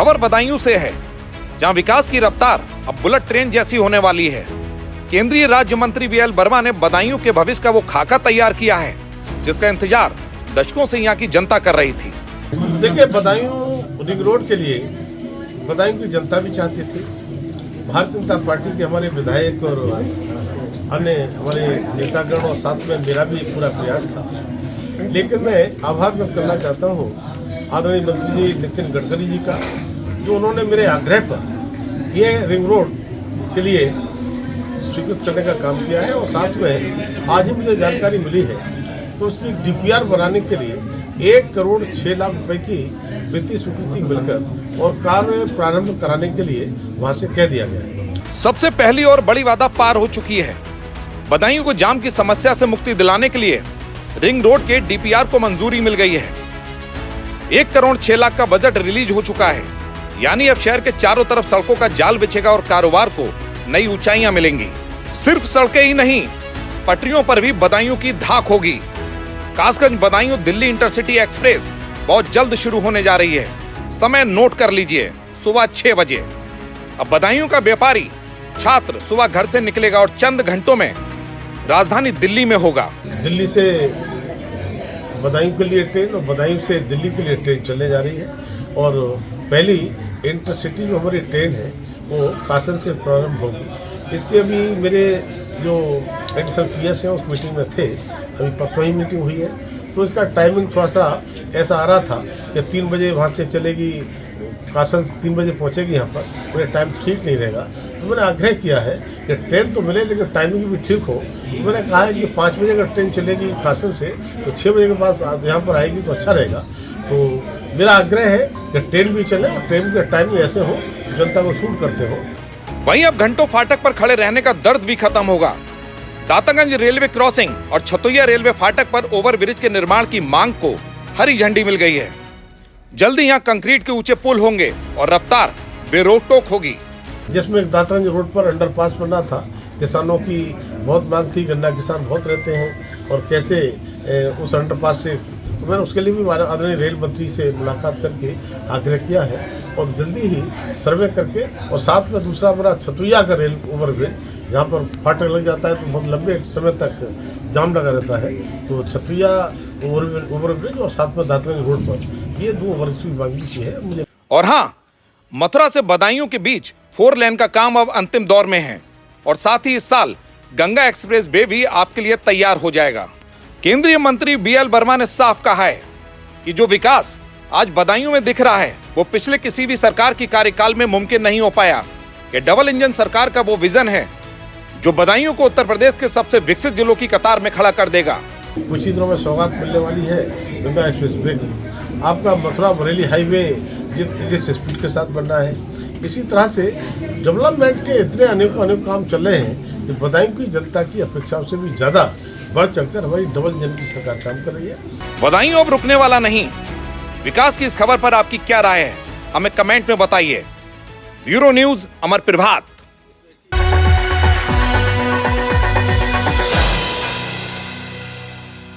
खबर बदायूं से है, जहां विकास की रफ्तार अब बुलेट ट्रेन जैसी होने वाली है। केंद्रीय राज्य मंत्री वीएल वर्मा ने बदायूं के भविष्य का वो खाका तैयार किया है, जिसका इंतजार दशकों से यहाँ की जनता कर रही थी। देखिए, बदायूं रिंग रोड के लिए बदायूं की जनता भी चाहती थी। भारतीय जनता पार्टी के हमारे विधायक और अन्य हमारे नेतागण और साथ में मेरा भी पूरा प्रयास था। लेकिन मैं आभार व्यक्त करना चाहता हूँ आदरणीय मंत्री जी नितिन गडकरी जी का, जो उन्होंने मेरे आग्रह पर ये रिंग रोड के लिए स्वीकृत करने का काम किया है। और साथ में आज ही मुझे जानकारी मिली है तो उसकी डीपीआर बनाने के लिए 1 करोड़ 6 लाख रुपए की वित्तीय स्वीकृति मिलकर और कार्य प्रारंभ कराने के लिए वहां से कह दिया गया है। सबसे पहली और बड़ी वादा पार हो चुकी है। बदायूं को जाम की समस्या से मुक्ति दिलाने के लिए रिंग रोड के डीपीआर को मंजूरी मिल गई है। 1 करोड़ 6 लाख का बजट रिलीज हो चुका है, यानी अब शहर के चारों तरफ सड़कों का जाल बिछेगा और कारोबार को नई ऊंचाइयां मिलेंगी। सिर्फ सड़कें ही नहीं, पटरियों पर भी बदायूं की धाक होगी। कासगंज बदायूं दिल्ली इंटरसिटी एक्सप्रेस बहुत जल्द शुरू होने जा रही है। समय नोट कर लीजिए, सुबह 6 बजे। अब बदायूं का व्यापारी छात्र सुबह घर से निकलेगा और चंद घंटों में राजधानी दिल्ली में होगा। दिल्ली से बदायूं के लिए ट्रेन और बदायूं से दिल्ली के लिए ट्रेन चलने जा रही है। और पहली इंटरसिटी जो हमारी ट्रेन है वो कासन से प्रारंभ होगी। इसके अभी मेरे जो एडिशनल पीएस हैं उस मीटिंग में थे, अभी परसों ही मीटिंग हुई है। तो इसका टाइमिंग थोड़ा सा ऐसा आ रहा था कि 3 बजे वहाँ से चलेगी, कासन 3 बजे पहुँचेगी यहाँ पर। मुझे टाइम ठीक नहीं रहेगा, तो मैंने आग्रह किया है कि ट्रेन तो मिले लेकिन टाइमिंग भी ठीक हो। तो मैंने कहा है कि 5 बजे अगर ट्रेन चलेगी कासन से तो 6 बजे के पास यहाँ पर आएगी तो अच्छा रहेगा। तो मेरा आग्रह है कि ट्रेन भी चले और ट्रेन के टाइम ऐसे हो जनता को सूट करते हो। वहीं अब घंटों फाटक पर खड़े रहने का दर्द भी खत्म होगा। दातागंज रेलवे क्रॉसिंग और छतोइया रेलवे फाटक पर ओवरब्रिज के निर्माण की मांग को हरी झंडी मिल गई है। जल्दी यहाँ कंक्रीट के ऊंचे पुल होंगे और रफ्तार बेरोक-टोक होगी। जिसमें दातागंज रोड पर अंडरपास बनना था, किसानों की बहुत मांग थी, गन्ना किसान बहुत रहते हैं और कैसे उस अंडरपास से, तो मैंने उसके लिए भी आदरणीय रेल मंत्री से मुलाकात करके आग्रह किया है और जल्दी ही सर्वे करके। और साथ में दूसरा हमारा छतुइया का रेल ओवरब्रिज, जहाँ पर फाटक लग जाता है तो बहुत लंबे समय तक जाम लगा रहता है, तो छतुइया ओवरब्रिज और साथ में दातागंज रोड पर ये 2 वर्ष की मांग की है मुझे। और हाँ, मथुरा से बदायूं के बीच 4 लेन का काम अब अंतिम दौर में है और साथ ही इस साल गंगा एक्सप्रेस वे भी आपके लिए तैयार हो जाएगा। केंद्रीय मंत्री वीएल वर्मा ने साफ कहा है कि जो विकास आज बदायूं में दिख रहा है वो पिछले किसी भी सरकार की कार्यकाल में मुमकिन नहीं हो पाया। कि डबल इंजन सरकार का वो विजन है जो बदायूं को उत्तर प्रदेश के सबसे विकसित जिलों की कतार में खड़ा कर देगा। कुछ ही दिनों में सौगात मिलने वाली है गंगा एक्सप्रेस वे की। आपका मथुरा बरेली हाईवे जिस स्पीड के साथ बनना है, इसी तरह से डेवलपमेंट के इतने अनेक काम चल रहे हैं कि बदायूं की जनता की अपेक्षाओं से भी ज्यादा बढ़ चढ़कर हमारी डबल इंजन की सरकार काम कर रही है। बदायूं अब रुकने वाला नहीं। विकास की इस खबर पर आपकी क्या राय है, हमें कमेंट में बताइए। ब्यूरो न्यूज, अमर प्रभात।